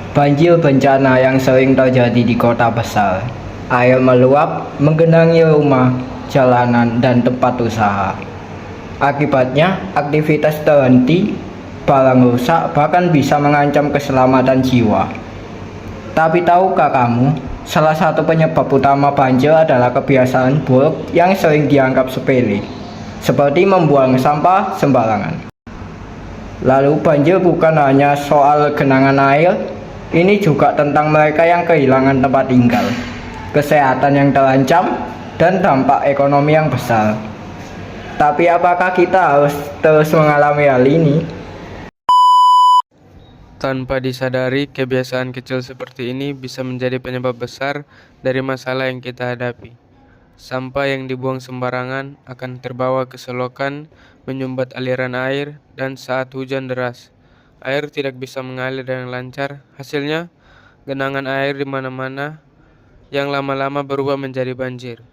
Banjir bencana yang sering terjadi di kota besar. Air meluap, menggenangi rumah, jalanan, dan tempat usaha. Akibatnya, aktivitas terhenti, barang rusak, bahkan bisa mengancam keselamatan jiwa. Tapi tahukah kamu, salah satu penyebab utama banjir adalah kebiasaan buruk yang sering dianggap sepele, seperti membuang sampah sembarangan. Lalu banjir bukan hanya soal genangan air, ini juga tentang mereka yang kehilangan tempat tinggal, kesehatan yang terancam, dan dampak ekonomi yang besar. Tapi apakah kita harus terus mengalami hal ini? Tanpa disadari, kebiasaan kecil seperti ini bisa menjadi penyebab besar dari masalah yang kita hadapi. Sampah yang dibuang sembarangan akan terbawa ke selokan, menyumbat aliran air, dan saat hujan deras, air tidak bisa mengalir dengan lancar. Hasilnya, genangan air di mana-mana yang lama-lama berubah menjadi banjir.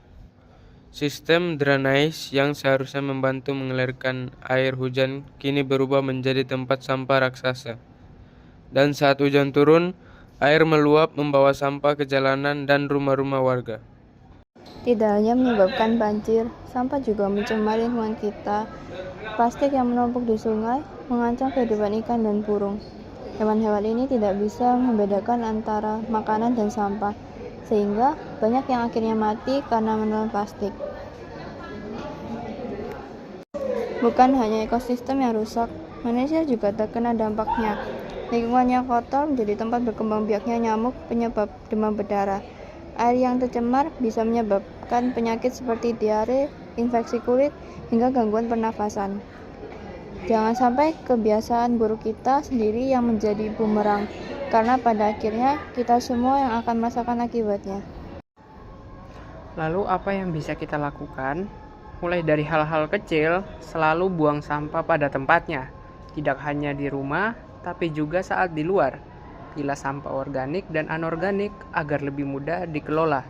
Sistem drainase yang seharusnya membantu mengalirkan air hujan kini berubah menjadi tempat sampah raksasa. Dan saat hujan turun, air meluap membawa sampah ke jalanan dan rumah-rumah warga. Tidak hanya menyebabkan banjir, sampah juga mencemari lingkungan kita. Plastik yang menumpuk di sungai mengancam kehidupan ikan dan burung. Hewan-hewan ini tidak bisa membedakan antara makanan dan sampah, sehingga banyak yang akhirnya mati karena menelan plastik. Bukan hanya ekosistem yang rusak, manusia juga terkena dampaknya. Lingkungan yang kotor menjadi tempat berkembang biaknya nyamuk penyebab demam berdarah. Air yang tercemar bisa menyebabkan penyakit seperti diare, infeksi kulit, hingga gangguan pernafasan. Jangan sampai kebiasaan buruk kita sendiri yang menjadi bumerang, karena pada akhirnya kita semua yang akan merasakan akibatnya. Lalu apa yang bisa kita lakukan? Mulai dari hal-hal kecil, selalu buang sampah pada tempatnya. Tidak hanya di rumah, tapi juga saat di luar. Pilah sampah organik dan anorganik agar lebih mudah dikelola.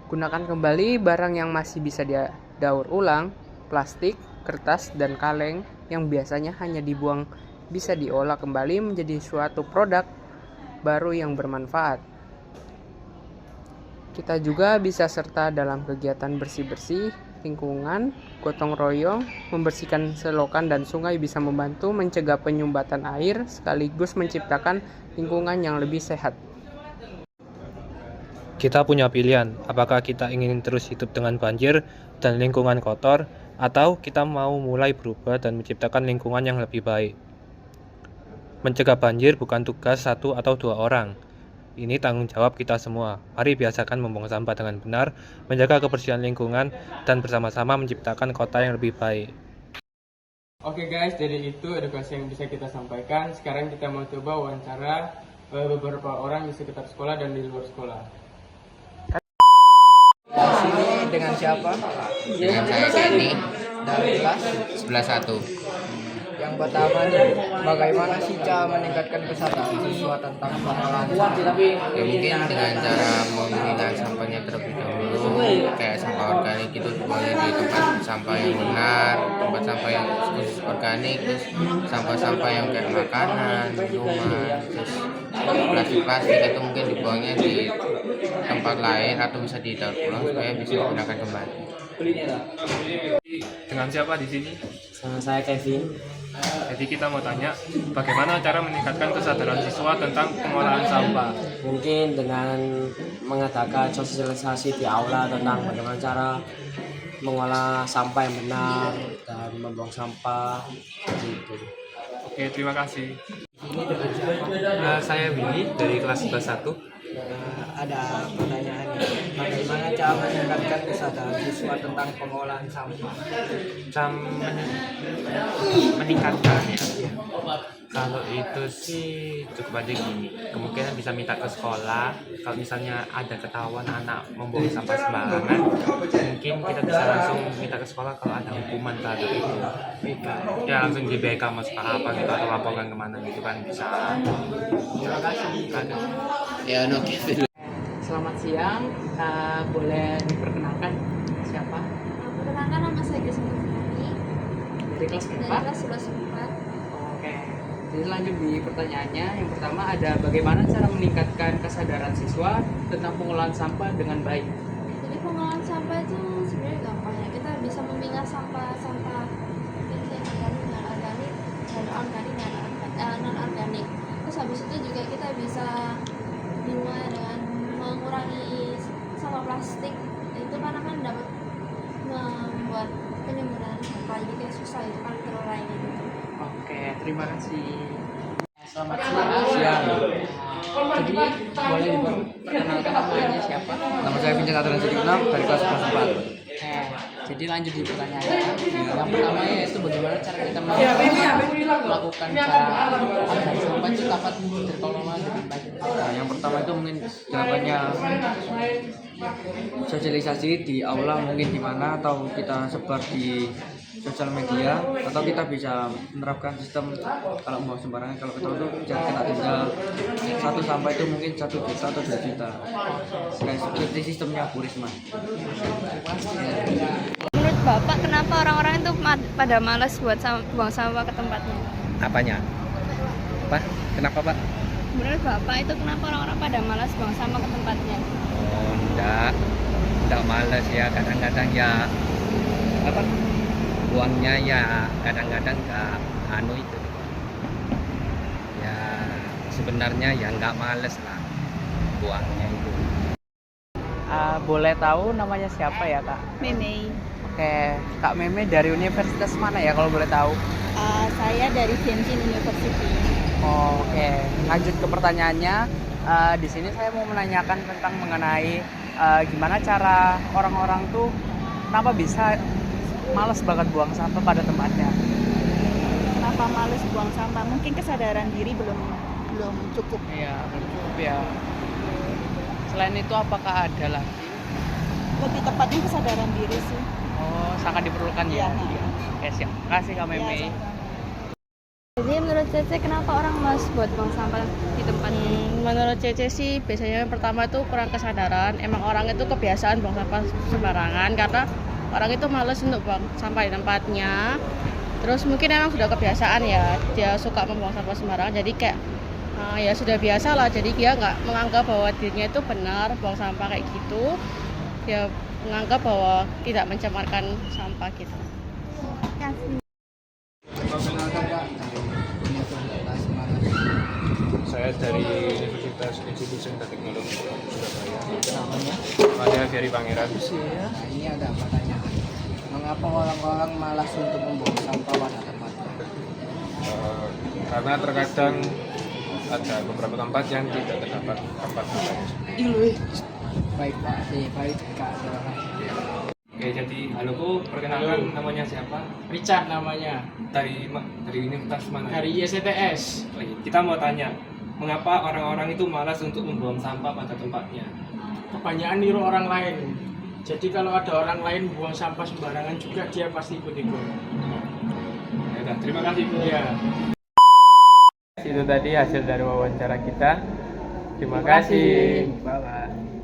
Gunakan kembali barang yang masih bisa didaur ulang, plastik, kertas, dan kaleng yang biasanya hanya dibuang bisa diolah kembali menjadi suatu produk baru yang bermanfaat. Kita juga bisa serta dalam kegiatan bersih-bersih lingkungan, gotong royong, membersihkan selokan dan sungai bisa membantu mencegah penyumbatan air sekaligus menciptakan lingkungan yang lebih sehat. Kita punya pilihan, apakah kita ingin terus hidup dengan banjir dan lingkungan kotor, atau kita mau mulai berubah dan menciptakan lingkungan yang lebih baik. Mencegah banjir bukan tugas satu atau dua orang. Ini tanggung jawab kita semua. Mari biasakan membuang sampah dengan benar, menjaga kebersihan lingkungan, dan bersama-sama menciptakan kota yang lebih baik. Oke guys, jadi itu edukasi yang bisa kita sampaikan. Sekarang kita mau coba wawancara beberapa orang di sekitar sekolah dan di luar sekolah. Di sini dengan siapa? Dengan saya Kenny, Dari kelas 11-1. yang pertama nih, bagaimana sih cara meningkatkan kesadaran siswa tentang pengolahan sampah? Ya mungkin dengan cara memilah sampahnya terlebih dahulu, kayak sampah organik itu dibuangnya di tempat sampah yang benar, tempat sampah yang khusus organik, terus sampah-sampah yang kayak makanan, minuman, terus plastik-plastik itu mungkin dibuangnya di tempat lain atau bisa didaur ulang supaya bisa digunakan kembali. Dengan siapa di sini? Sama saya Kevin. Jadi kita mau tanya, bagaimana cara meningkatkan kesadaran siswa tentang pengolahan sampah? Mungkin dengan mengadakan sosialisasi di aula tentang bagaimana cara mengolah sampah yang benar dan membuang sampah gitu. Oke, terima kasih. Saya Willy dari kelas 11-1. Ada pertanyaan nih, bagaimana cara meningkatkan kesadaran siswa tentang pengolahan sampah? Meningkatkan ya. Kalau itu sih cukup aja gini, kemungkinan bisa minta ke sekolah. Kalau misalnya ada ketahuan anak membuang sampah sembarangan, mungkin kita bisa langsung minta ke sekolah kalau ada hukuman terhadap itu. Ya langsung di BK mas apa gitu atau laporkan kemana gitu kan bisa. Terima kasih. Ada. Ya Kevin. Selamat siang, boleh diperkenalkan siapa? Perkenalkan nama saya Grace Murni Dari kelas dari berapa? kelas 11 4. Oke, Jadi lanjut di pertanyaannya, yang pertama ada bagaimana cara meningkatkan kesadaran siswa tentang pengolahan sampah dengan baik. Jadi pengolahan sampah itu sebenarnya gampang ya. Kita bisa memilah sampah-sampah yang organik, non organik, dan organik dan non organik. Terus habis itu juga kita bisa dimulai dengan mengurangi sampah plastik. Itu karena kan dapat membuat penyemuran sampah, jadi kayak susah itu kan terurai gitu. Oke, terima kasih. Selamat siang. Jadi boleh diperkenalkan namanya siapa? Nama saya Vincent Adrian Sudirman dari kelas 4. Jadi lanjut di pertanyaannya. Yang pertama yaitu bagaimana cara kita melakukan cara agar sampah itu dapat terkelola dengan baik. Nah, yang pertama itu mungkin jawabannya sosialisasi di aula, mungkin di mana, atau kita sebar di sosial media, atau kita bisa menerapkan sistem kalau mau sembarangan, kalau kita itu bisa kena denda satu sampah itu mungkin 1 juta atau 2 juta, kayak seperti sistemnya Bu Risma. Menurut Bapak, kenapa orang-orang itu pada malas buat buang sampah ke tempatnya? Apanya? Apa? Kenapa, Pak? Menurut Bapak itu kenapa orang-orang pada malas buang sampah ke tempatnya? Oh, enggak males ya, kadang-kadang ya apa? Buangnya ya kadang-kadang enggak itu. Ya sebenarnya ya enggak males lah buangnya itu. Boleh tahu namanya siapa ya, Kak? Meme. Oke, Kak Meme dari universitas mana ya kalau boleh tahu? Saya dari Shenzhen University. Oke, lanjut ke pertanyaannya. Di sini saya mau menanyakan tentang mengenai gimana cara orang-orang tuh kenapa bisa malas banget buang sampah pada tempatnya. Kenapa males buang sampah? Mungkin kesadaran diri belum cukup. Iya, belum cukup ya. Selain itu apakah ada lagi? Lebih tepatnya kesadaran diri sih. Oh, sangat diperlukan ya. Iya. Oke, siap. Kasih Kak Meme. Ya, sama-sama. Jadi menurut Cece kenapa orang malas buat buang sampah di tempatnya? Menurut Cece sih biasanya yang pertama itu kurang kesadaran. Emang orang itu kebiasaan buang sampah sembarangan karena orang itu malas untuk buang sampah di tempatnya. Terus mungkin emang sudah kebiasaan ya, dia suka membuang sampah sembarangan. Jadi kayak ya sudah biasa lah. Jadi dia nggak menganggap bahwa dirinya itu benar buang sampah kayak gitu. Dia menganggap bahwa tidak mencemarkan sampah gitu. Saya dari Universitas Institusi Teknologi Surabaya. Namanya Ferry Pangeran. Ya, ini ada pertanyaan. Mengapa orang-orang malas untuk membuang sampah pada tempatnya? Karena terkadang ada beberapa tempat yang tidak terdapat tempat sampah. Baik Pak, baik Kak, terima kasih. Oke, jadi halo Bu, perkenalkan namanya siapa? Richard namanya. Dari universitas mana? Dari ISTS. Kita mau tanya, mengapa orang-orang itu malas untuk membuang sampah pada tempatnya? Kebanyakan niru orang lain. Jadi kalau ada orang lain buang sampah sembarangan juga dia pasti ikut-ikut. Ya udah, terima kasih Bu. Ya. Itu tadi hasil dari wawancara kita. Terima kasih. Bye.